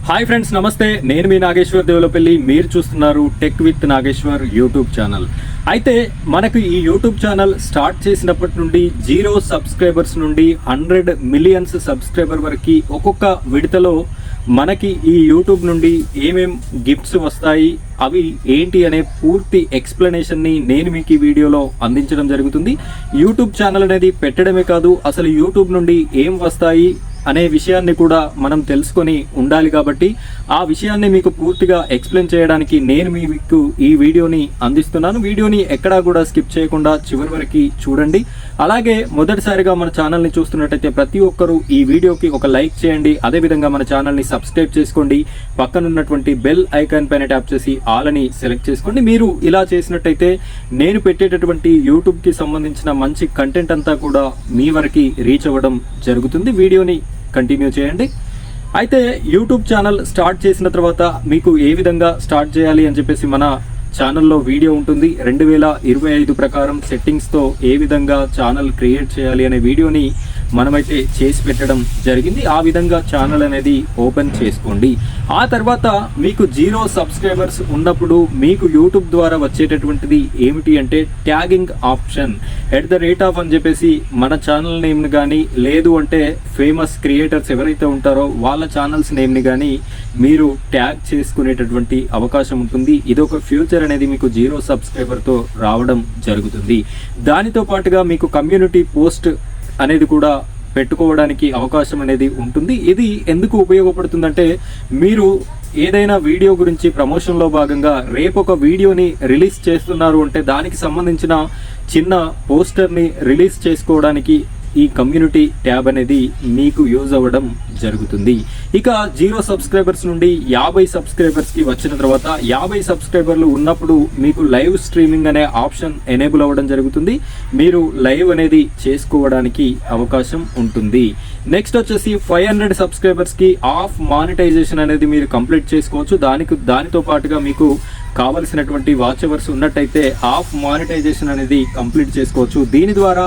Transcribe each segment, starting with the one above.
Hi friends, నమస్తే. నేను మీ నాగేశ్వర్ దేవులపల్లి. మీరు చూస్తున్నారు tech with Nageshwar YouTube channel. అయితే మనకు ఈ యూట్యూబ్ ఛానల్ స్టార్ట్ చేసినప్పటి నుండి 0 సబ్స్క్రైబర్స్ నుండి 100 మిలియన్స్ సబ్స్క్రైబర్ వరకు ఒక్కొక్క విడతలో మనకి ఈ యూట్యూబ్ నుండి ఏమేం గిఫ్ట్స్ వస్తాయి, అవి ఏంటి అనే పూర్తి ఎక్స్ప్లెనేషన్ని నేను మీకు ఈ వీడియోలో అందించడం జరుగుతుంది. యూట్యూబ్ ఛానల్ అనేది పెట్టడమే కాదు, అసలు యూట్యూబ్ నుండి ఏం వస్తాయి అనే విషయాన్ని కూడా మనం తెలుసుకొని ఉండాలి. కాబట్టి ఆ విషయాన్ని మీకు పూర్తిగా ఎక్స్ప్లెయిన్ చేయడానికి నేను మీకు ఈ వీడియోని అందిస్తున్నాను. వీడియోని ఎక్కడా కూడా స్కిప్ చేయకుండా చివరి వరకు చూడండి. అలాగే మొదటిసారిగా మన ఛానల్ని చూస్తున్నట్టయితే ప్రతి ఒక్కరూ ఈ వీడియోకి ఒక లైక్ చేయండి. అదేవిధంగా మన ఛానల్ని సబ్స్క్రైబ్ చేసుకోండి. పక్కనున్నటువంటి బెల్ ఐకాన్ పైన ట్యాప్ చేసి ఆల్ అని సెలెక్ట్ చేసుకోండి. మీరు ఇలా చేసినట్టయితే నేను పెట్టేటటువంటి యూట్యూబ్కి సంబంధించిన మంచి కంటెంట్ అంతా కూడా మీ వరకు రీచ్ అవ్వడం జరుగుతుంది. వీడియోని కంటిన్యూ చేయండి. అయితే యూట్యూబ్ ఛానల్ స్టార్ట్ చేసిన తర్వాత మీకు ఏ విధంగా స్టార్ట్ చేయాలి అని చెప్పేసి మన ఛానల్లో వీడియో ఉంటుంది. 2025 ప్రకారం సెట్టింగ్స్తో ఏ విధంగా ఛానల్ క్రియేట్ చేయాలి అనే వీడియోని మనమైతే చేసి పెట్టడం జరిగింది. ఆ విధంగా ఛానల్ అనేది ఓపెన్ చేసుకోండి. ఆ తర్వాత మీకు 0 సబ్స్క్రైబర్స్ ఉన్నప్పుడు మీకు యూట్యూబ్ ద్వారా వచ్చేటటువంటిది ఏమిటి అంటే ట్యాగింగ్ ఆప్షన్. @ అని చెప్పేసి మన ఛానల్ నేమ్ని కానీ, లేదు అంటే ఫేమస్ క్రియేటర్స్ ఎవరైతే ఉంటారో వాళ్ళ ఛానల్స్ నేమ్ని కానీ మీరు ట్యాగ్ చేసుకునేటటువంటి అవకాశం ఉంటుంది. ఇదొక ఫ్యూచర్ అనేది మీకు 0 సబ్స్క్రైబర్తో రావడం జరుగుతుంది. దానితో పాటుగా మీకు కమ్యూనిటీ పోస్ట్ అనేది కూడా పెట్టుకోవడానికి అవకాశం అనేది ఉంటుంది. ఇది ఎందుకు ఉపయోగపడుతుందంటే, మీరు ఏదైనా వీడియో గురించి ప్రమోషన్లో భాగంగా రేపు ఒక వీడియోని రిలీజ్ చేస్తున్నారు అంటే దానికి సంబంధించిన చిన్న పోస్టర్ని రిలీజ్ చేసుకోవడానికి ఈ కమ్యూనిటీ ట్యాబ్ అనేది మీకు యూజ్ అవ్వడం జరుగుతుంది. ఇక 0 సబ్స్క్రైబర్స్ నుండి 50 సబ్స్క్రైబర్స్కి వచ్చిన తర్వాత 50 సబ్స్క్రైబర్లు ఉన్నప్పుడు మీకు లైవ్ స్ట్రీమింగ్ అనే ఆప్షన్ ఎనేబుల్ అవ్వడం జరుగుతుంది. మీరు లైవ్ అనేది చేసుకోవడానికి అవకాశం ఉంటుంది. నెక్స్ట్ వచ్చేసి 500 సబ్స్క్రైబర్స్కి ఆఫ్ మానిటైజేషన్ అనేది మీరు కంప్లీట్ చేసుకోవచ్చు. దానితో పాటుగా మీకు కావలసినటువంటి వాచ్ అవర్స్ ఉన్నట్టయితే ఆఫ్ మానిటైజేషన్ అనేది కంప్లీట్ చేసుకోవచ్చు. దీని ద్వారా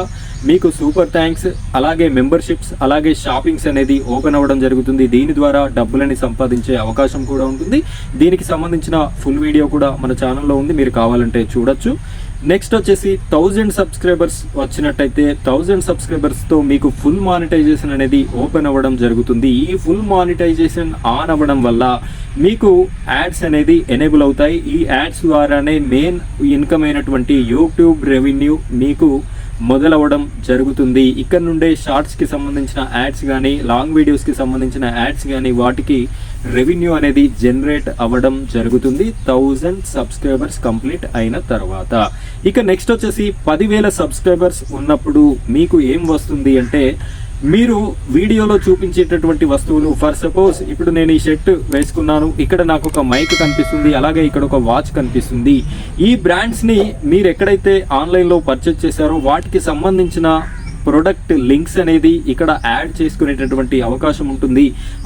మీకు సూపర్ థ్యాంక్స్, అలాగే మెంబర్షిప్స్, అలాగే షాపింగ్స్ అనేది ఓపెన్ అవ్వడం జరుగుతుంది. దీని ద్వారా డబ్బులని సంపాదించే అవకాశం కూడా ఉంటుంది. దీనికి సంబంధించిన ఫుల్ వీడియో కూడా మన ఛానల్లో ఉంది, మీరు కావాలంటే చూడొచ్చు. నెక్స్ట్ వచ్చేసి 1000 సబ్స్క్రైబర్స్ వచ్చినట్టయితే 1000 సబ్స్క్రైబర్స్తో మీకు ఫుల్ మానిటైజేషన్ అనేది ఓపెన్ అవ్వడం జరుగుతుంది. ఈ ఫుల్ మానిటైజేషన్ ఆన్ అవ్వడం వల్ల మీకు యాడ్స్ అనేది ఎనేబుల్ అవుతాయి. ఈ యాడ్స్ ద్వారానే మెయిన్ ఇన్కమ్ అయినటువంటి యూట్యూబ్ రెవెన్యూ మీకు మొదలవ్వడం జరుగుతుంది. ఇక్కడ నుండే షార్ట్స్కి సంబంధించిన యాడ్స్ కానీ, లాంగ్ వీడియోస్కి సంబంధించిన యాడ్స్ కానీ వాటికి రెవెన్యూ అనేది జనరేట్ అవ్వడం జరుగుతుంది 1000 సబ్స్క్రైబర్స్ కంప్లీట్ అయిన తర్వాత. ఇక నెక్స్ట్ వచ్చేసి 10,000 సబ్స్క్రైబర్స్ ఉన్నప్పుడు మీకు ఏం వస్తుంది అంటే, మీరు వీడియోలో చూపించేటటువంటి వస్తువులు, ఫర్ సపోజ్ ఇప్పుడు నేను ఈ షర్ట్ వేసుకున్నాను, ఇక్కడ నాకు ఒక మైక్ కనిపిస్తుంది, అలాగే ఇక్కడ ఒక వాచ్ కనిపిస్తుంది. ఈ బ్రాండ్స్ని మీరు ఎక్కడైతే ఆన్లైన్లో పర్చేజ్ చేశారో వాటికి సంబంధించిన ప్రొడక్ట్ లింక్స్ అనేది ఇక్కడ యాడ్ చేసుకునేటటువంటి అవకాశం ఉంటుంది.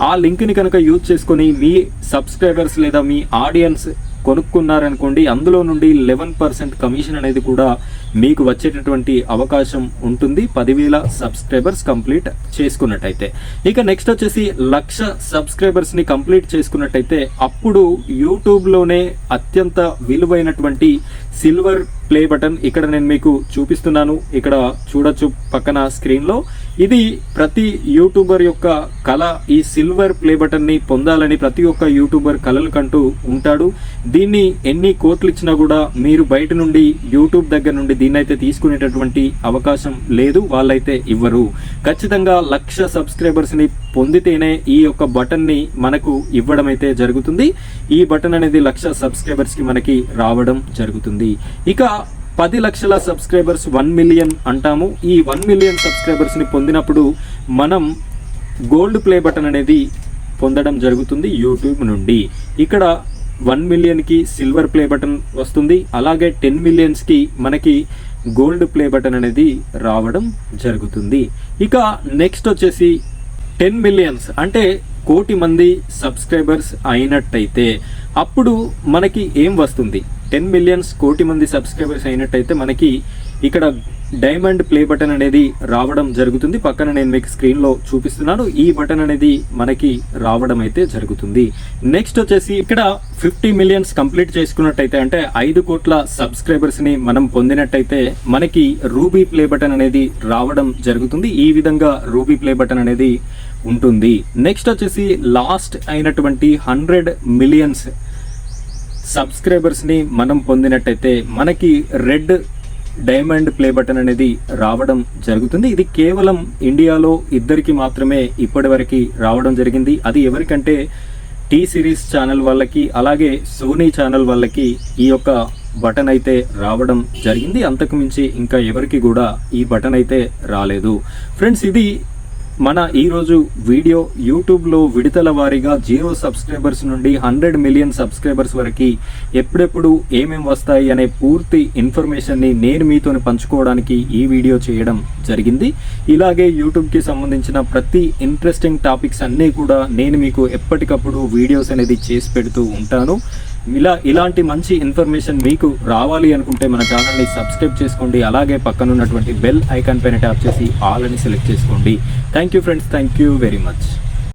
ఆ లింక్ని కనుక యూజ్ చేసుకొని మీ సబ్స్క్రైబర్స్ లేదా మీ ఆడియన్స్ కొనుక్కున్నారనుకోండి, అందులో నుండి 11% కమిషన్ అనేది కూడా మీకు వచ్చేటటువంటి అవకాశం ఉంటుంది 10,000 సబ్స్క్రైబర్స్ కంప్లీట్ చేసుకున్నట్టయితే. ఇక నెక్స్ట్ వచ్చేసి 1,00,000 సబ్స్క్రైబర్స్ని కంప్లీట్ చేసుకున్నట్టయితే అప్పుడు యూట్యూబ్లోనే అత్యంత విలువైనటువంటి సిల్వర్ ప్లే బటన్ ఇక్కడ నేను మీకు చూపిస్తున్నాను. ఇక్కడ చూడొచ్చు పక్కన స్క్రీన్లో. ఇది ప్రతి యూట్యూబర్ యొక్క కళ. ఈ సిల్వర్ ప్లే బటన్ని పొందాలని ప్రతి ఒక్క యూట్యూబర్ కళలు కంటూ ఉంటాడు. దీన్ని ఎన్ని కోట్లు ఇచ్చినా కూడా మీరు బయట నుండి యూట్యూబ్ దగ్గర నుండి దీన్ని అయితే తీసుకునేటటువంటి అవకాశం లేదు, వాళ్ళైతే ఇవ్వరు. ఖచ్చితంగా 1,00,000 సబ్స్క్రైబర్స్ని పొందితేనే ఈ యొక్క బటన్ని మనకు ఇవ్వడం అయితే జరుగుతుంది. ఈ బటన్ అనేది 1,00,000 సబ్స్క్రైబర్స్కి మనకి రావడం జరుగుతుంది. ఇక 10 లక్షల సబ్స్క్రైబర్స్ 1 మిలియన్ అంటాము. ఈ 1 మిలియన్ సబ్స్క్రైబర్స్ని పొందినప్పుడు మనం గోల్డ్ ప్లే బటన్ అనేది పొందడం జరుగుతుంది యూట్యూబ్ నుండి. ఇక్కడ 1 మిలియన్కి సిల్వర్ ప్లే బటన్ వస్తుంది, అలాగే 10 మిలియన్స్కి మనకి గోల్డ్ ప్లే బటన్ అనేది రావడం జరుగుతుంది. ఇక నెక్స్ట్ వచ్చేసి 10 మిలియన్స్ అంటే 1,00,00,000 మంది సబ్స్క్రైబర్స్ అయినట్టయితే అప్పుడు మనకి ఏం వస్తుంది? 10 మిలియన్స్ 1,00,00,000 మంది సబ్స్క్రైబర్స్ అయినట్టయితే మనకి ఇక్కడ డైమండ్ ప్లే బటన్ అనేది రావడం జరుగుతుంది. పక్కన నేను మీకు స్క్రీన్ లో చూపిస్తున్నాను. ఈ బటన్ అనేది మనకి రావడం అయితే జరుగుతుంది. నెక్స్ట్ వచ్చేసి ఇక్కడ 50 మిలియన్స్ కంప్లీట్ చేసుకున్నట్టయితే, అంటే 5 కోట్ల సబ్స్క్రైబర్స్ ని మనం పొందినట్టయితే మనకి రూబీ ప్లే బటన్ అనేది రావడం జరుగుతుంది. ఈ విధంగా రూబీ ప్లే బటన్ అనేది ఉంటుంది. నెక్స్ట్ వచ్చేసి లాస్ట్ అయినటువంటి 100 మిలియన్స్ సబ్స్క్రైబర్స్ ని మనం పొందినట్టయితే మనకి రెడ్ డైమండ్ ప్లే బటన్ అనేది రావడం జరుగుతుంది. ఇది కేవలం ఇండియాలో 2కి మాత్రమే ఇప్పటి వరకు రావడం జరిగింది. అది ఎవరికంటే టీ సిరీస్ ఛానల్ వాళ్ళకి, అలాగే సోనీ ఛానల్ వాళ్ళకి ఈ యొక్క బటన్ అయితే రావడం జరిగింది. అంతకు మించి ఇంకా ఎవరికి కూడా ఈ బటన్ అయితే రాలేదు. ఫ్రెండ్స్, ఇది మన ఈరోజు వీడియో. యూట్యూబ్లో విడతల వారీగా 0 సబ్స్క్రైబర్స్ నుండి 100 మిలియన్ సబ్స్క్రైబర్స్ వరకు ఎప్పుడెప్పుడు ఏమేమి వస్తాయి అనే పూర్తి ఇన్ఫర్మేషన్ని నేను మీతో పంచుకోవడానికి ఈ వీడియో చేయడం జరిగింది. ఇలాగే యూట్యూబ్కి సంబంధించిన ప్రతి ఇంట్రెస్టింగ్ టాపిక్స్ అన్నీ కూడా నేను మీకు ఎప్పటికప్పుడు వీడియోస్ అనేది చేసి పెడుతూ ఉంటాను. ఇలాంటి మంచి ఇన్ఫర్మేషన్ మీకు రావాలి అనుకుంటే మన ఛానల్ని సబ్స్క్రైబ్ చేసుకోండి. అలాగే పక్కన ఉన్నటువంటి బెల్ ఐకాన్ పైన ట్యాప్ చేసి ఆల్ అని సెలెక్ట్ చేసుకోండి. Thank you friends, thank you very much.